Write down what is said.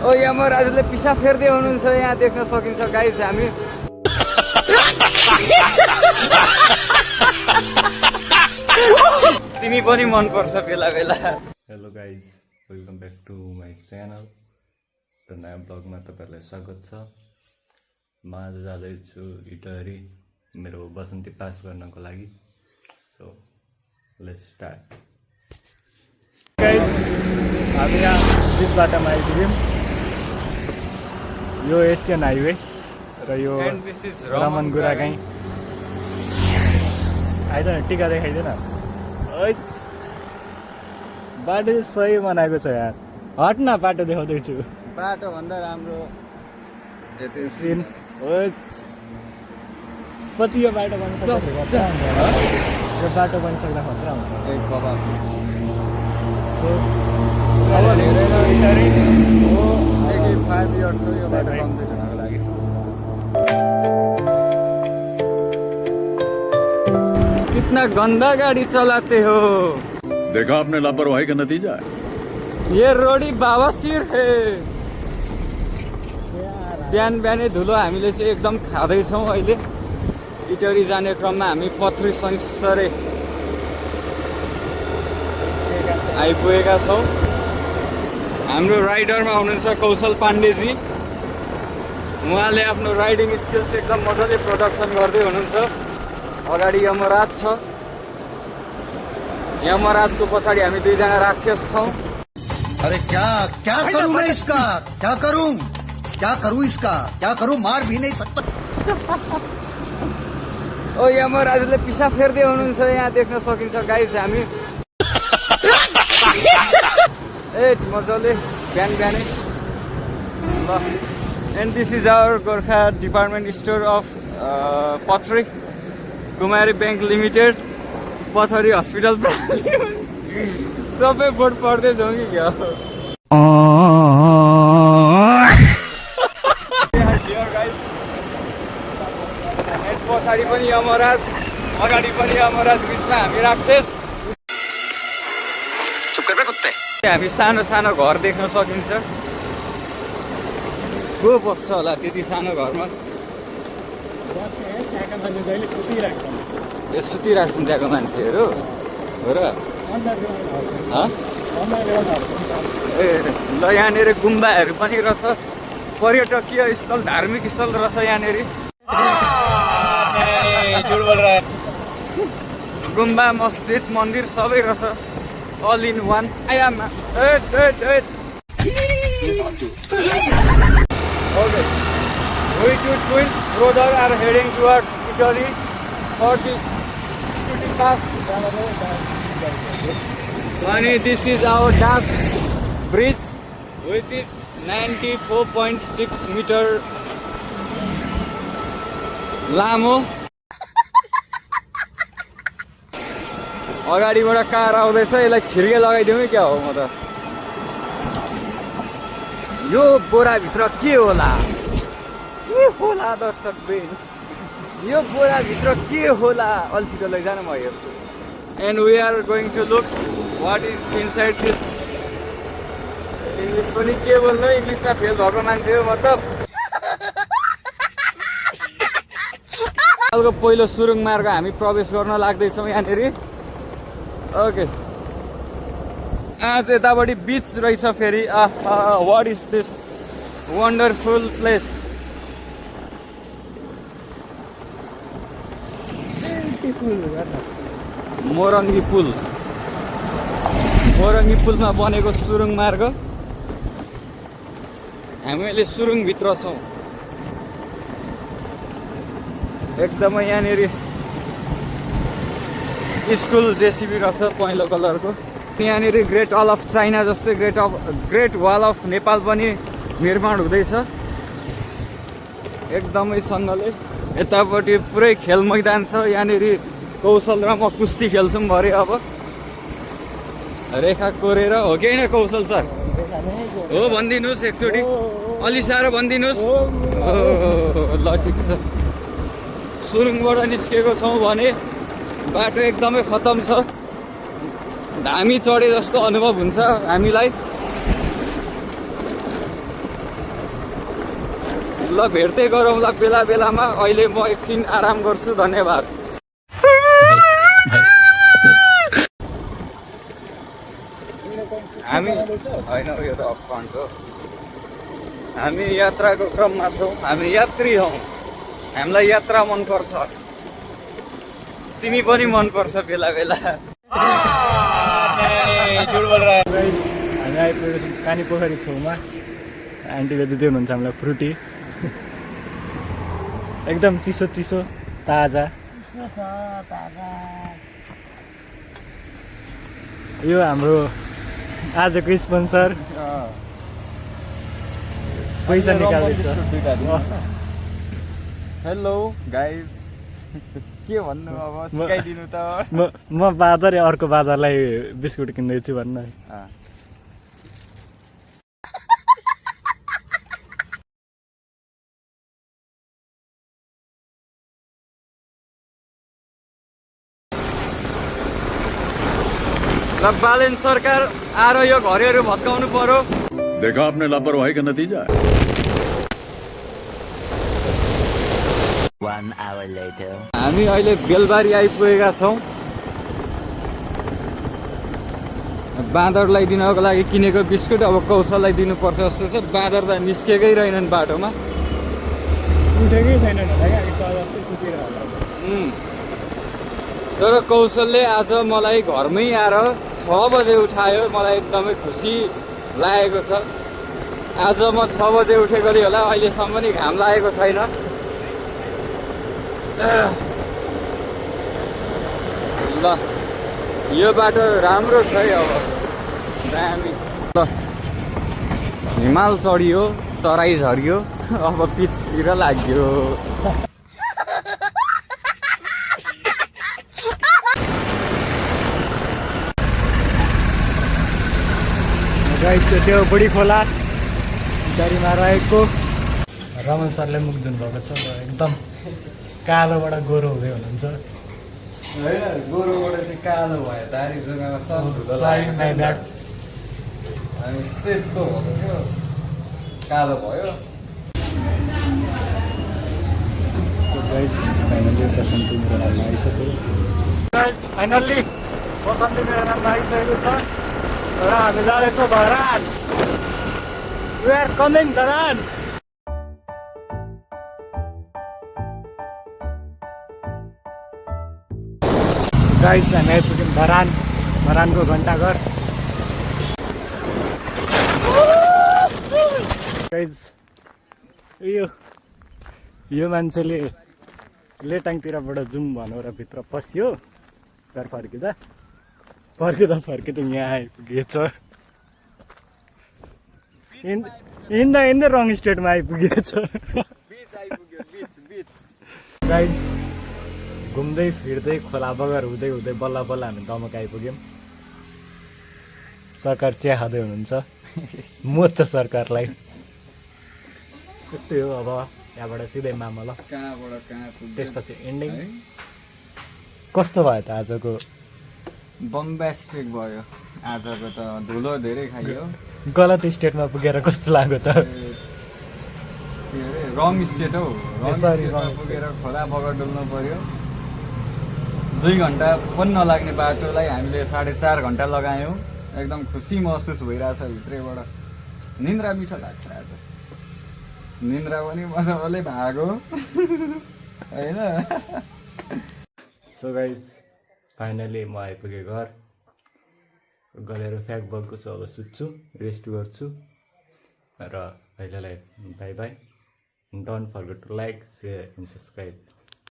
ओ यमराजले पिसा फेर्दै हुनुहुन्छ यहाँ देख्न सकिन्छ गाइस हामी तिमी पनि मन पर्छ बेला बेला। Hello guys, welcome back to my channel. र नयाँ ब्लगमा तपाईँहरूलाई स्वागत छ। म आज जाँदैछु इटहरी मेरो बसन्ती पास गर्नको लागि। So let's start. गाइज, हामी यहाँ बिच बाटोमा आइपुग्यौँ। यो एसियन हाइवे र यो रमन गुरागाई। आइज न, टिका देखाइदिएन। बाटो सही बनाएको छ यार। हट न, बाटो देखाउँदैछु। बाटो भन्दा राम्रो सिन पछि यो बाटो बनिसक्दा यो बाटो बनिसक्दा खतरा हुन्छ। एक बाबा अब धेरै 5 इयर्स हो यो बाटो कम्प्लिट हुनको लागि। कितना गंदा गाड़ी चलाते हो। देखा आपने लापरवाही का नतीजा है। ये रोडी बाबासिर है। बिहान बिहानै धुलो हामीले चाहिँ एकदम खाँदैछौँ। अहिले इटहरी जाने क्रममा हामी पथरी सनिसरे आइपुगेका छौँ। हाम्रो राइडरमा हुनुहुन्छ कौशल पाण्डेजी। उहाँले आफ्नो राइडिङ स्किल्स एकदम मजाले प्रदर्शन गर्दै हुनुहुन्छ। अगाडि यमराज छ। यमराजको पछाडि हामी दुईजना राक्षस छौँ। अरे क्या क्या करूं मैं इसका, क्या करूं इसका, क्या करूं, मार भी नहीं सकता। ओ यमराजले पिसा फेर्दै हुनुहुन्छ यहाँ देख्न सकिन्छ गाइस हामी मजाले बिहान बिहानै ल। And this is our Gorkha department store of Pathari Kumari bank limited Pathari hospital. सबै बोर्ड पढ्दै छौँ कि क्या। पछाडि पनि यमराज, अगाडि पनि यमराज, बिचमा हामी राक्षस। हामी सानो सानो घर देख्न सकिन्छ। को बस्छ होला त्यति सानो घरमा? ए सुतिराख्छन् त्यहाँको मान्छेहरू हो र? ए ल, यहाँनिर गुम्बाहरू पनि रहेछ। पर्यटकीय स्थल, धार्मिक स्थल रहेछ यहाँनिर। गुम्बा, मस्जिद, मन्दिर सबै रहेछ। All in one. I am. Okay. We two twins brothers are heading towards Italy for this scooty pass. And this is our Daf bridge, which is 94.6 meter लामो। अगाडिबाट कार आउँदैछ, यसलाई छिर्के लगाइदिउँ कि क्या हो? म त यो बोराभित्र के होला दर्शकबिन, यो बोराभित्र के होला? अल्छिटो लैजान, म हेर्छु। And we are going to look what is inside this. English पनि के बोल्नु, इङ्ग्लिसमा फेल भएको मान्छे हो म त। सालको पहिलो सुरुङ मार्ग हामी प्रवेश गर्न लाग्दैछौँ यहाँनिर। ओके, आज यतापट्टि बिच रहेछ फेरि। What is this wonderful place. मोरङ्गी पुल, मोरङ्गी पुलमा बनेको सुरुङ मार्ग। हामी अहिले सुरुङभित्र छौँ। एकदमै यहाँनिर स्कुल जेसिबी रहेछ पहेँलो कलरको। यहाँनिर ग्रेट वाल अफ चाइना जस्तै ग्रेट वाल अफ नेपाल पनि निर्माण हुँदैछ एकदमैसँगले। यतापट्टि पुरै खेल मैदान छ। यहाँनिर कौशल र म कुस्ती खेल्छौँ भरे। अब रेखा कोरेर हो कि होइन कौशल सर? हो भनिदिनुहोस् एकचोटि, अलि साह्रो भनिदिनुहोस्। ल ठिक छ। सुरुङबाट निस्केको छौँ भने बाटो एकदमै खतम छ। धामी चढे जस्तो अनुभव हुन्छ हामीलाई। ल भेट्दै गरौँला बेला बेलामा। अहिले म एकछिन आराम गर्छु, धन्यवाद। हामी होइन, यो त अपफ्रन्ट हो। हामी यात्राको क्रममा छौँ, हामी यात्री हौँ, हामीलाई यात्रा मनपर्छ, तिमी पनि मनपर्छ बेला बेला। हामी आइपुगेको छौँ कानी पोखरी छेउमा। आन्टीले दिँदै हुनुहुन्छ हामीलाई फ्रुटी, एकदम चिसो चिसो ताजा। यो हाम्रो आजको स्पोन्सर पैसा निकाल्दैछ। हेलो गाइज, के भन्नु अब, सिकाइदिनु त। म बादर अर्को बादरलाई बिस्कुट किन्दैछु भन्नु। ल बालेन सरकार आएर यो घरहरू भत्काउनु पर्यो। देखा आपने लापरवाही का नतीजा है। 1 hour later. हामी अहिले बेलबारी आइपुगेका छौँ। बाँदरलाई दिनको लागि किनेको बिस्कुट अब कौशललाई दिनुपर्छ जस्तो छ। बाँदर त निस्केकै रहेनन् बाटोमा, उठेकै छैनन् होला क्या, सुतेर होला। तर कौशलले आज मलाई घरमै आएर 6 बजे उठायो। मलाई एकदमै खुसी लागेको छ। आज म 6 बजे उठेकोले होला अहिलेसम्म पनि घाम लागेको छैन। ल यो बाटो राम्रो छ है, अब दामी। ल हिमाल चढियो, तराई झरियो, अब पिचतिर लाग्यो। त्यो बुढी खोला दारीमा रहेको रमन सरले मुख धुनुभएको छ। एकदम कालोबाट गोरो हुँदै हुनुहुन्छ। होइन, गोरुबाट चाहिँ कालो भयो, दारी जग्गामा सब धुँदा हामी सेतो भएको थियो, कालो भयो। फाइनली बसन्ती मेरो नाममा आइसक्यो। फाइनल्ली बसन्ती मेरो नाममा आइसकेको छ र हामी जाँदैछौँ Dharan. We are coming Dharan. Guys हामी आइपुग्यौँ धरानको घन्टाघर। गाइस यो मान्छेले लेटाङतिरबाट जाउँ भनेर भित्र पस्यो। घर फर्किँदा यहाँ आइपुगेछ। हिँड्दै रङ स्टेटमा आइपुगेछ। गाइस घुम्दै फिर्दै खोला बगर हुँदै हुँदै बल्ल बल्ल हामी दमक आइपुग्यौँ। सरकार चिया खाँदै हुनुहुन्छ, मोच्छ सरकारलाई। त्यस्तै हो। अब यहाँबाट सिधै मामल, कहाँबाट कहाँ पुग्यो, त्यसपछि एन्डिङ। कस्तो भयो त आजको? बम्बास्टिक भयो आजको त। धुलो धेरै खाइयो। गलत स्टेटमा पुगेर कस्तो लाग्यो त? के अरे रङ स्टेट हौ। रङ सरी, स्टेटमा रङ पुगेर खोला बगर डुल्नु पर्यो। 2 घन्टा पनि नलाग्ने बाटोलाई हामीले 4.5 घन्टा लगायौँ। एकदम खुसी महसुस भइरहेछ भित्रैबाट। निन्द्रा मिठो लाग्छ आज। निन्द्रा पनि मजाले भागो होइन। सो गाइस फाइनली म आइपुगेँ घर। गलेर फ्याक बलको छु, अब सुत्छु, रेस्ट गर्छु र अहिलेलाई bye bye. Don't forget to like, share and subscribe.